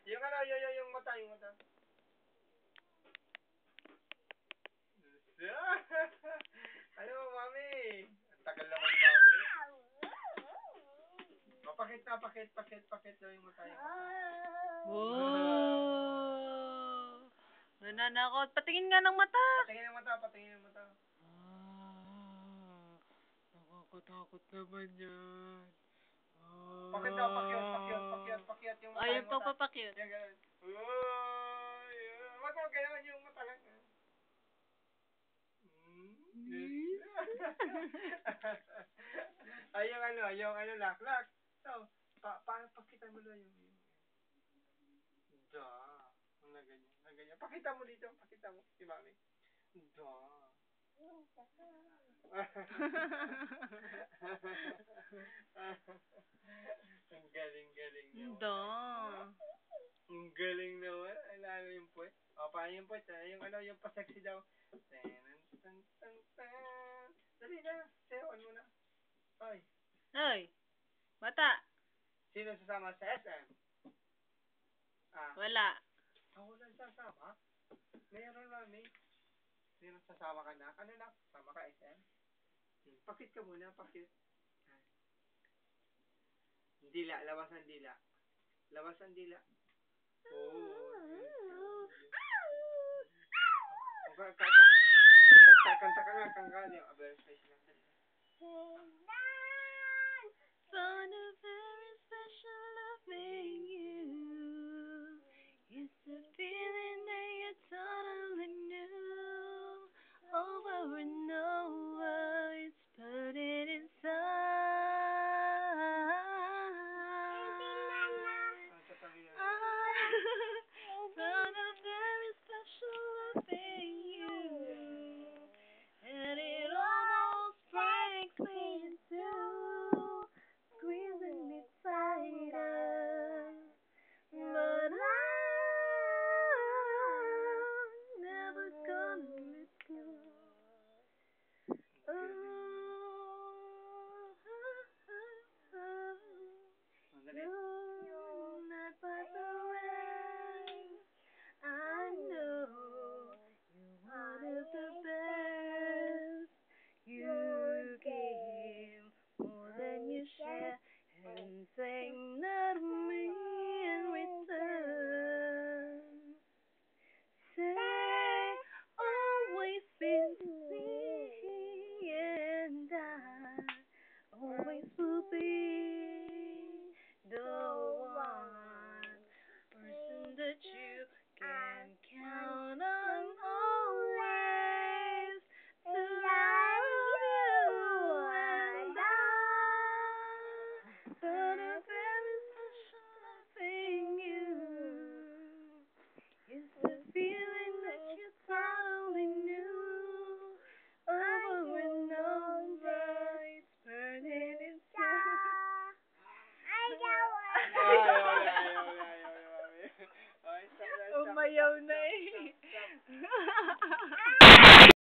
Yung ano, yung mata, yung mata. Ano, mami? Ang tagal naman, mami. Pakit daw yung mata, yung mata. Wow! Nananakot. Patingin nga ng mata. Patingin yung mata. Nakakatakot naman yan. Pakit daw, pakyat yung mata. Ay, yung pagpapakyut. Yan, ganun. Uy! Wag mo ganun yung mata lang. Ay, yung ano, lak. So, pakita mo lang yung. Da. Na ganyan. Pakita mo dito, si mami. Da. Ang galing niyo. Da. Ang galing naman. Alala yung puwet. O, paano yung puwet? Yung ano, yung pa-sexy daw. Tan. Dali na. Sayawan mo na. Hoy. Hoy, bata. Sino sasama sa SM? Wala. Walang sasama? Meron, mami. Meron sasama ka na? Ano na? Sasama ka SM? Pakit ka muna, pakit. Dila, lawas ang dila. Kanta ka nga, yung Abel Space lang. Son of a